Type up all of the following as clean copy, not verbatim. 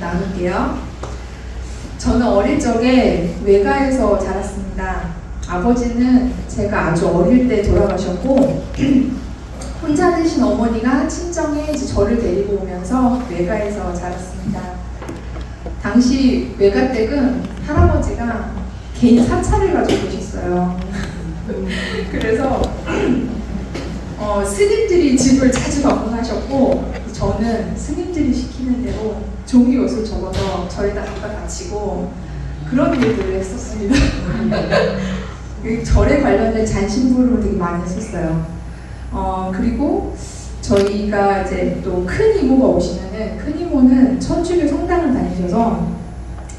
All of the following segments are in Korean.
나눌게요. 저는 어릴 적에 외가에서 자랐습니다. 아버지는 제가 아주 어릴 때 돌아가셨고 혼자 되신 어머니가 친정에 이제 저를 데리고 오면서 외가에서 자랐습니다. 당시 외가댁은 할아버지가 개인 사찰을 가지고 계셨어요. 그래서 스님들이 집을 자주 방문하셨고 저는 스님들이 시키는 대로 종이 옷을 접어서 절에다 갖다 바치고 그런 일들을 했었습니다. 절에 관련된 잔심부를 되게 많이 했었어요. 그리고 저희가 이제 또 큰 이모가 오시면은 큰 이모는 천주교 성당을 다니셔서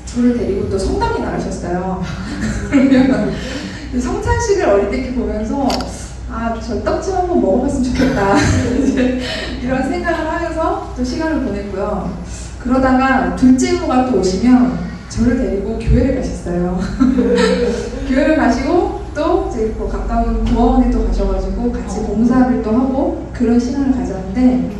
저를 데리고 또 성당에 나가셨어요. 그러면 성찬식을 어릴 때 이렇게 보면서 저 떡집 한번 먹어봤으면 좋겠다 이런 생각을 하면서 또 시간을 보냈고요. 그러다가 둘째 이모가 또 오시면 저를 데리고 교회를 가셨어요. 교회를 가시고 또 이제 뭐 가까운 고아원에 또 가셔가지고 같이 봉사를 또 하고 그런 시간을 가졌는데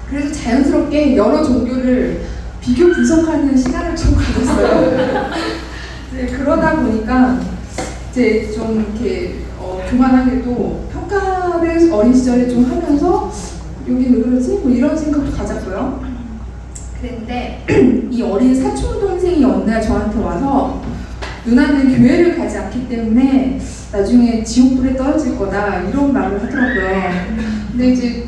그래서 자연스럽게 여러 종교를 비교 분석하는 시간을 좀 가졌어요. 이제 그러다 보니까 이제 좀 이렇게 교만하게도 평가를 어린 시절에 좀 하면서 여기 왜 그러지? 뭐 이런 생각도 가졌고요. 그랬는데 이 어린 사촌 동생이 어느 날 저한테 와서 누나는 교회를 가지 않기 때문에 나중에 지옥불에 떨어질 거다 이런 말을 하더라고요. 근데 이제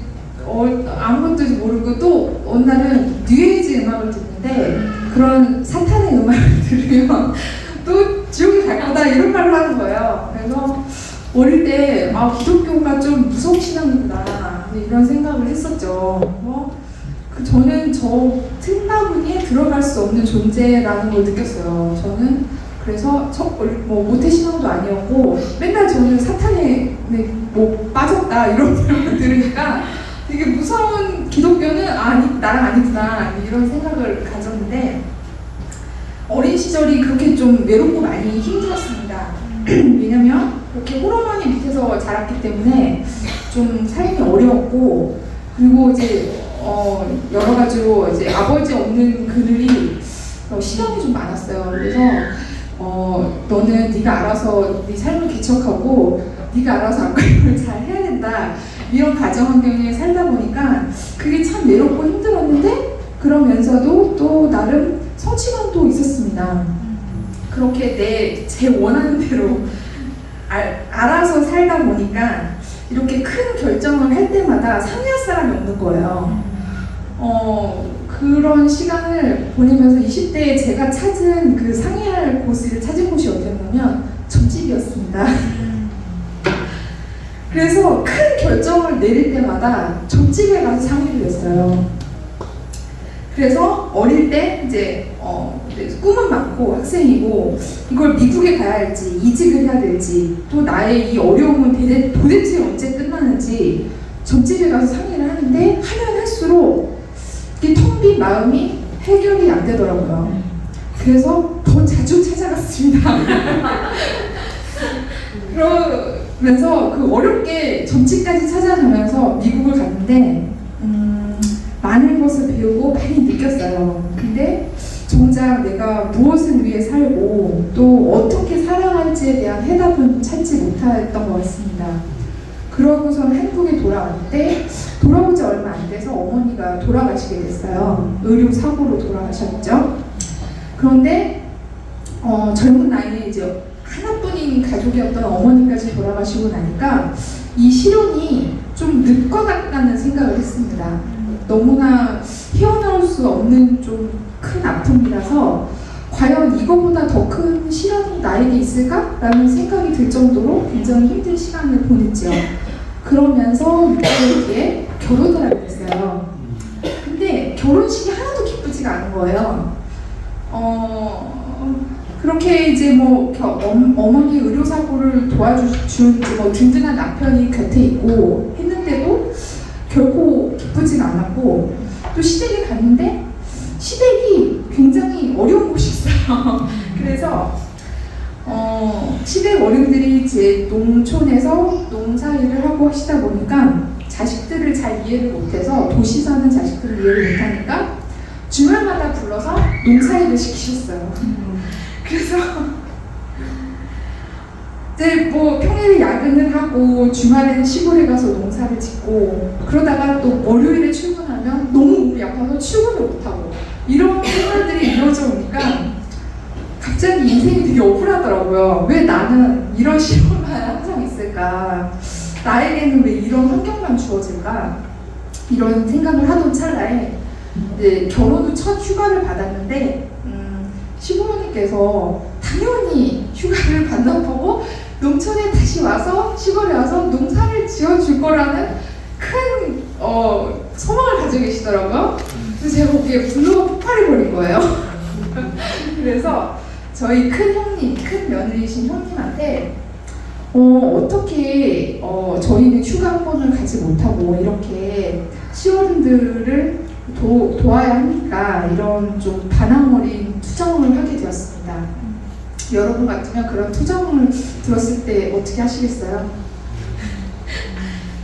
아무것도 모르고 또 어느 날은 뉴에이지 음악을 듣는데 그런 사탄의 음악을 들으면 또 지옥에 갈 거다 이런 말을 하는 거예요. 그래서 어릴 때 기독교가 좀 무서운 신앙이구나 이런 생각을 했었죠. 저는 저 틈바구니에 들어갈 수 없는 존재라는 걸 느꼈어요. 저는 그래서 모태 신앙도 아니었고 맨날 저는 사탄에 빠졌다 이런 말을 들으니까 되게 무서운 기독교는 나랑 아니구나 이런 생각을 가졌는데 어린 시절이 그렇게 좀 외롭고 많이 힘들었습니다. 왜냐면 그렇게 호르몬이 밑에서 자랐기 때문에 좀 삶이 어려웠고 그리고 이제 여러 가지로 이제 아버지 없는 그들이 시련이 좀 많았어요. 그래서 너는 네가 알아서 네 삶을 개척하고 네가 알아서 앞가림을 잘 해야 된다 이런 가정 환경에 살다 보니까 그게 참 외롭고 힘들었는데 그러면서도 또 나름 성취감도 있었습니다. 그렇게 제 원하는 대로 알아서 살다 보니까 이렇게 큰 결정을 할 때마다 상의할 사람이 없는 거예요. 그런 시간을 보내면서 20대에 제가 찾은 그 상의할 곳을 찾은 곳이 어디였냐면 점집이었습니다. 그래서 큰 결정을 내릴 때마다 점집에 가서 상의를 했어요. 그래서 어릴 때 이제 꿈은 많고 학생이고 이걸 미국에 가야 할지 이직을 해야 될지 또 나의 이 어려움은 도대체 언제 끝나는지 점집에 가서 상의를 하는데 하면 할수록 이 텅 빈 마음이 해결이 안 되더라고요. 그래서 더 자주 찾아갔습니다. 그러면서 그 어렵게 점집까지 찾아가면서 미국을 갔는데 많은 것을 배우고 많이 느꼈어요. 근데 정작 내가 무엇을 위해 살고 또 어떻게 살아갈지에 대한 해답은 찾지 못했던 것 같습니다. 그러고서 한국에 돌아왔는데 돌아오지 얼마 안 돼서 어머니가 돌아가시게 됐어요. 의료사고로 돌아가셨죠. 그런데 젊은 나이에 이제 하나뿐인 가족이었던 어머니까지 돌아가시고 나니까 이 시련이 좀 늦과 같다는 생각을 했습니다. 너무나 헤어나올 수 없는 좀 큰 아픔이라서 과연 이거보다 더 큰 시련이 나에게 있을까? 라는 생각이 들 정도로 굉장히 힘든 시간을 보냈죠. 그러면서 6개월 뒤에 결혼을 하게 됐어요. 근데 결혼식이 하나도 기쁘지가 않은 거예요. 그렇게 이제 어머니 의료사고를 도와준 든든한 남편이 곁에 있고 했는데도 결코 기쁘지가 않았고 또 시댁에 갔는데 시댁이 굉장히 어려운 곳이 있어요. 그래서 시댁 어른들이 이제 농촌에서 농사일을 하고 하시다 보니까 자식들을 잘 이해를 못해서 도시 사는 자식들을 이해를 못하니까 주말마다 불러서 농사일을 시키셨어요. 그래서 이제 뭐 평일에 야근을 하고 주말에는 시골에 가서 농사를 짓고 그러다가 또 월요일에 출근하면 너무 몸이 아파서 출근을 못하고 이런 생활들이 이루어져 오니까 갑자기 인생이 되게 억울하더라고요. 왜 나는 이런 시골만 항상 있을까? 나에게는 왜 이런 환경만 주어질까? 이런 생각을 하던 찰나에 이제 결혼 후 첫 휴가를 받았는데 시부모님께서 당연히 휴가를 받나 보고 농촌에 다시 와서 시골에 와서 농사를 지어줄 거라는 큰 소망을 가지고 계시더라고요. 그래서 제가 거기에 분노가 폭발해버린 거예요. 그래서 저희 큰 형님, 큰 며느리신 형님한테 어떻게 저희는 휴가 한 번을 가지 못하고 이렇게 시어른들을 도와야 합니까? 이런 좀 반항 어린 투정을 하게 되었습니다. 여러분 같으면 그런 투정을 들었을 때 어떻게 하시겠어요?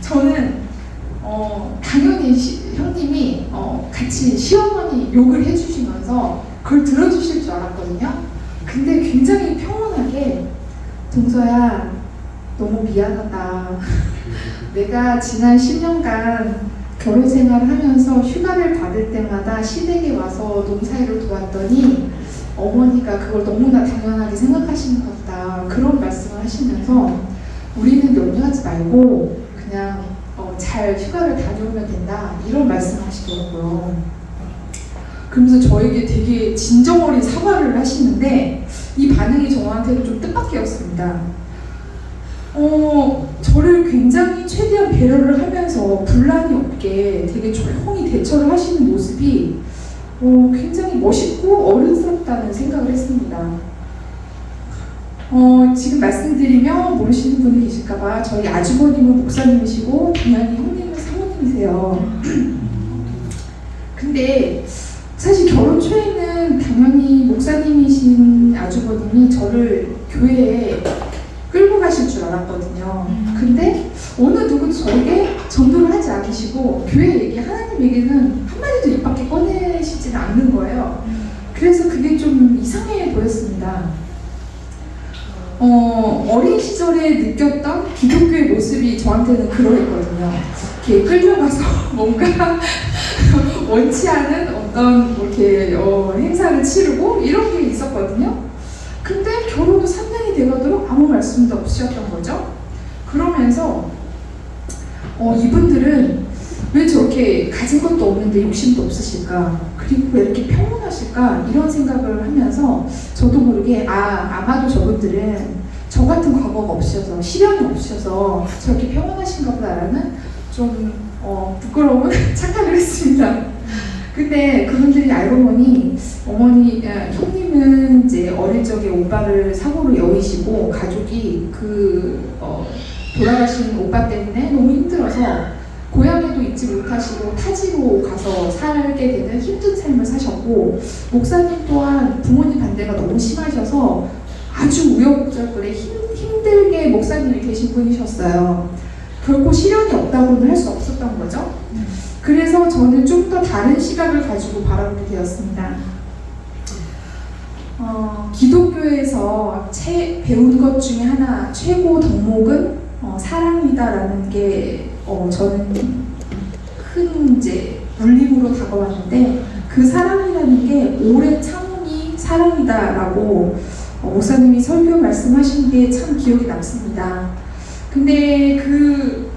저는 당연히 형님이 같이 시어머니 욕을 해주시면서 그걸 들어주실 줄 알았거든요. 근데 굉장히 평온하게 동서야 너무 미안하다. 내가 지난 10년간 결혼 생활을 하면서 휴가를 받을 때마다 시댁에 와서 농사일을 도왔더니 어머니가 그걸 너무나 당연하게 생각하시는 것 같다. 그런 말씀을 하시면서 우리는 염려하지 말고 그냥 잘 휴가를 다녀오면 된다. 이런 말씀을 하시더라고요. 그러면서 저에게 되게 진정어린 사과를 하시는데 이 반응이 저한테는 좀 뜻밖이었습니다. 저를 굉장히 최대한 배려를 하면서 분란이 없게 되게 조용히 대처를 하시는 모습이 굉장히 멋있고 어른스럽다는 생각을 했습니다. 지금 말씀드리면 모르시는 분이 계실까봐 저희 아주버님은 목사님이시고 당연히 형님은 사모님이세요. 근데 사실 결혼 초에는 당연히 목사님이신 아주버님이 저를 교회에 끌고 가실 줄 알았거든요. 근데 어느 누구도 저에게 전도를 하지 않으시고 교회 얘기, 하나님 얘기는 한마디도 입 밖에 꺼내시지는 않는 거예요. 그래서 그게 좀 이상해 보였습니다. 어린 시절에 느꼈던 기독교의 모습이 저한테는 그러했거든요. 이렇게 끌려가서 뭔가 원치 않은 어떤 이렇게 행사를 치르고 이런 게 있었거든요. 근데 결혼 후 3년이 되도록 아무 말씀도 없으셨던 거죠. 그러면서 이분들은 왜 저렇게 가진 것도 없는데 욕심도 없으실까? 그리고 왜 이렇게 평온하실까? 이런 생각을 하면서 저도 모르게 아마도 저분들은 저 같은 과거가 없으셔서 시련이 없으셔서 저렇게 평온하신가 보다라는 좀 부끄러운 착각을 했습니다. 근데 그분들이 알고 보니 형님은 이제 어릴 적에 오빠를 사고로 여의시고 가족이 돌아가신 오빠 때문에 너무 힘들어서 고향에도 있지 못하시고 타지로 가서 살게 되는 힘든 삶을 사셨고 목사님 또한 부모님 반대가 너무 심하셔서 아주 우여곡절급에 힘들게 목사님이 되신 분이셨어요. 결코 시련이 없다고는 할 수 없었던 거죠. 그래서 저는 좀 더 다른 시각을 가지고 바라보게 되었습니다. 기독교에서 배운 것 중에 하나, 최고 덕목은 사랑이다라는 게 저는 큰 이제 물림으로 다가왔는데 그 사랑이라는 게 오래 참음이 사랑이다라고 목사님이 설교 말씀하신 게 참 기억에 남습니다. 근데 그런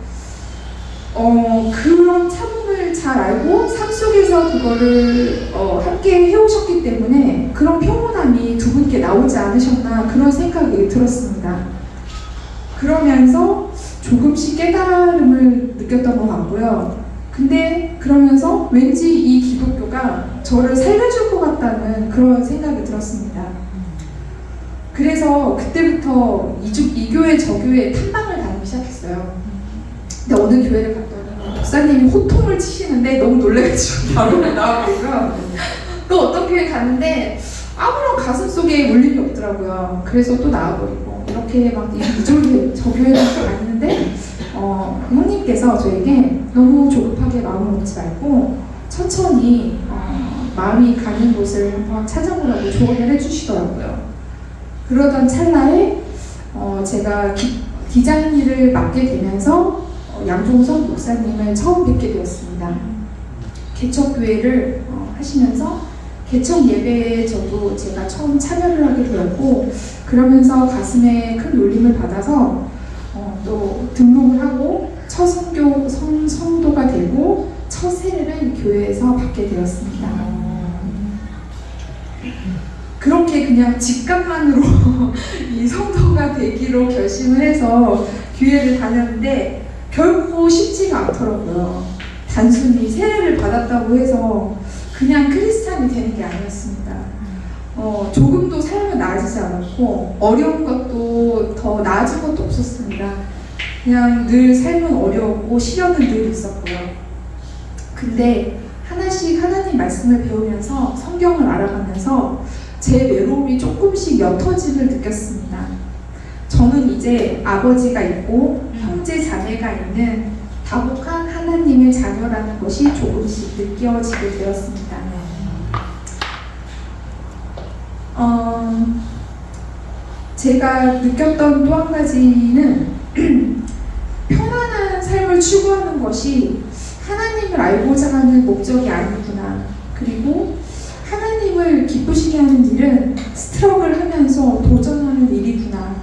참음을 잘 알고 삶 속에서 그거를 함께 해오셨기 때문에 그런 평온함이 두 분께 나오지 않으셨나 그런 생각이 들었습니다. 그러면서 조금씩 깨달음을 느꼈던 것 같고요. 근데 그러면서 왠지 이 기독교가 저를 살려줄 것 같다는 그런 생각이 들었습니다. 그래서 그때부터 이 교회 저 교회에 탐방을 다니기 시작했어요. 근데 어느 교회를 갔더니 목사님이 호통을 치시는데 너무 놀래가지고 바로 나와버리고요. 또 어떤 교회 갔는데 아무런 가슴 속에 울림이 없더라고요. 그래서 또 나와버리고 이렇게 막 이쪽에 저 교회를 갔는데 형님께서 저에게 너무 조급하게 마음을 먹지 말고 천천히 마음이 가는 곳을 한번 찾아보라고 조언을 해주시더라고요. 그러던 찰나에 제가 디자인 일을 맡게 되면서 양종석 목사님을 처음 뵙게 되었습니다. 개척교회를 하시면서 개척 예배에 저도 제가 처음 참여를 하게 되었고, 그러면서 가슴에 큰 울림을 받아서 또 등록을 하고 첫 성도가 되고 첫 세례를 교회에서 받게 되었습니다. 그렇게 그냥 직감만으로 이 성도가 되기로 결심을 해서 교회를 다녔는데 결코 쉽지가 않더라고요. 단순히 세례를 받았다고 해서 그냥 크리스찬이 되는 게 아니었습니다. 조금도 삶은 나아지지 않았고 어려운 것도 더 나아진 것도 없었습니다. 그냥 늘 삶은 어려웠고 시련은 늘 있었고요. 근데 하나씩 하나님 말씀을 배우면서 성경을 알아가면서 제 외로움이 조금씩 옅어짐을 느꼈습니다. 저는 이제 아버지가 있고 형제 자매가 있는 다복한 하나님의 자녀라는 것이 조금씩 느껴지게 되었습니다. 제가 느꼈던 또 한 가지는 편안한 삶을 추구하는 것이 하나님을 알고자 하는 목적이 아니구나. 그리고 하나님을 기쁘시게 하는 일은 스트럭을 하면서 도전하는 일이구나.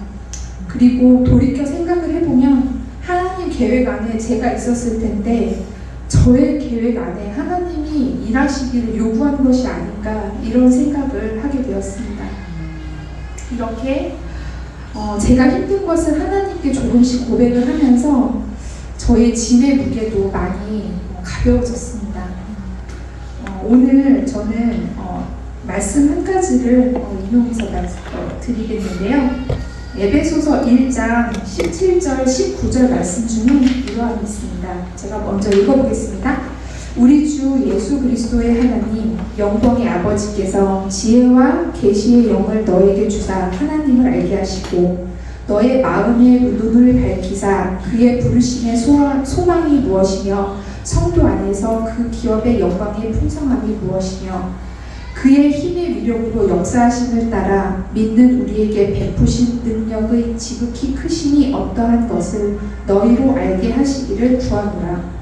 그리고 돌이켜 생각을 해보면 하나님 계획 안에 제가 있었을 텐데 저의 계획 안에 하나님이 일하시기를 요구하는 것이 아닌가, 이런 생각을 하게 되었습니다. 이렇게 제가 힘든 것을 하나님께 조금씩 고백을 하면서 저의 짐의 무게도 많이 가벼워졌습니다. 오늘 저는 말씀 한 가지를 인용해서 드리겠는데요. 에베소서 1장 17절 19절 말씀 중에 이러함이 있습니다. 제가 먼저 읽어보겠습니다. 우리 주 예수 그리스도의 하나님 영광의 아버지께서 지혜와 계시의 영을 너에게 주사 하나님을 알게 하시고 너의 마음의 눈을 밝히사 그의 부르심의 소망이 무엇이며 성도 안에서 그 기업의 영광의 풍성함이 무엇이며 그의 힘의 위력으로 역사하심을 따라 믿는 우리에게 베푸신 능력의 지극히 크심이 어떠한 것을 너희로 알게 하시기를 구하노라.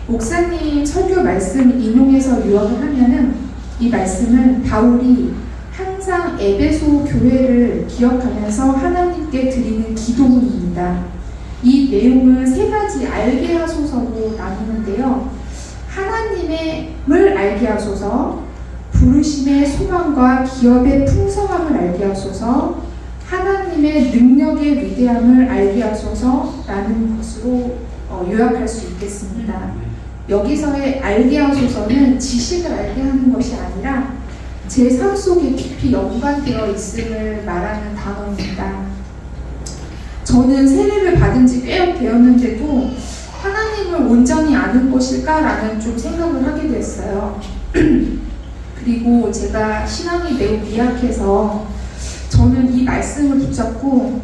목사님 설교 말씀 인용해서 요약을 하면은 이 말씀은 바울이 항상 에베소 교회를 기억하면서 하나님께 드리는 기도문입니다. 이 내용은 세 가지 알게 하소서로 나누는데요. 하나님을 알게 하소서, 부르심의 소망과 기업의 풍성함을 알게 하소서, 하나님의 능력의 위대함을 알게 하소서라는 것으로 요약할 수 있겠습니다. 여기서의 알게 하소서는 지식을 알게 하는 것이 아니라 제 삶 속에 깊이 연관되어 있음을 말하는 단어입니다. 저는 세례를 받은 지 꽤 되었는데도 하나님을 온전히 아는 것일까라는 좀 생각을 하게 됐어요. 그리고 제가 신앙이 매우 미약해서 저는 이 말씀을 붙잡고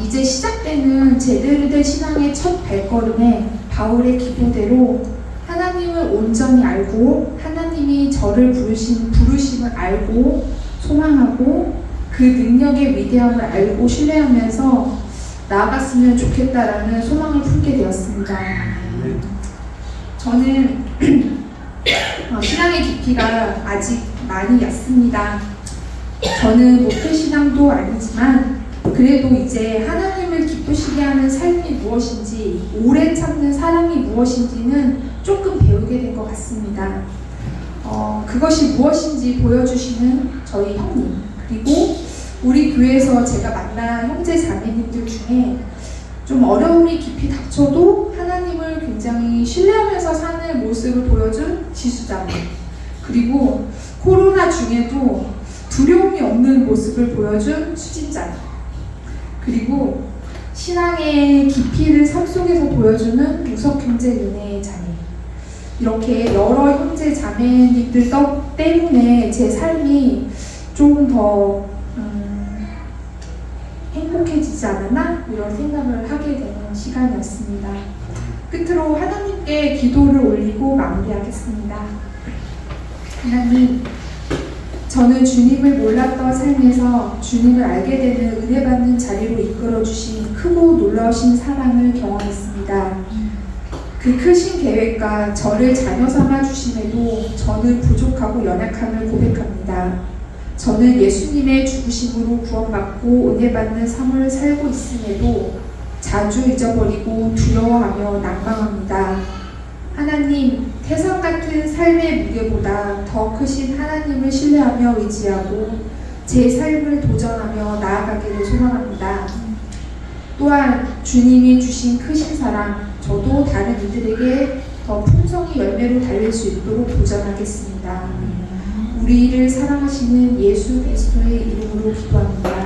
이제 시작되는 제대로 된 신앙의 첫 발걸음에 바울의 기도대로 하나님을 온전히 알고 하나님이 저를 부르심을 알고 소망하고 그 능력의 위대함을 알고 신뢰하면서 나아갔으면 좋겠다라는 소망을 품게 되었습니다. 저는 신앙의 깊이가 아직 많이 얕습니다. 저는 목회신앙도 아니지만 그래도 이제 하나님을 기쁘시게 하는 삶이 무엇인지, 오래 참는 사랑이 무엇인지는 조금 배우게 된 것 같습니다. 그것이 무엇인지 보여주시는 저희 형님, 그리고 우리 교회에서 제가 만난 형제 자매님들 중에 좀 어려움이 깊이 닥쳐도 하나님을 굉장히 신뢰하면서 사는 모습을 보여준 지수자매, 그리고 코로나 중에도 두려움이 없는 모습을 보여준 수진자매, 그리고 신앙의 깊이를 삶 속에서 보여주는 우석 형제 은혜의 자매, 이렇게 여러 형제 자매님들 때문에 제 삶이 조금 더 행복해지지 않았나? 이런 생각을 하게 되는 시간이었습니다. 끝으로 하나님께 기도를 올리고 마무리하겠습니다. 하나님, 저는 주님을 몰랐던 삶에서 주님을 알게 되는 은혜 받는 자리로 이끌어 주신 크고 놀라우신 사랑을 경험했습니다. 그 크신 계획과 저를 자녀 삼아 주심에도 저는 부족하고 연약함을 고백합니다. 저는 예수님의 죽으심으로 구원받고 은혜 받는 삶을 살고 있음에도 자주 잊어버리고 두려워하며 난감합니다. 하나님, 태산 같은 삶의 무게보다 더 크신 하나님을 신뢰하며 의지하고 제 삶을 도전하며 나아가기를 소망합니다. 또한 주님이 주신 크신 사랑, 저도 다른 이들에게 더 풍성히 열매로 달릴 수 있도록 도전하겠습니다. 우리를 사랑하시는 예수 그리스도의 이름으로 기도합니다.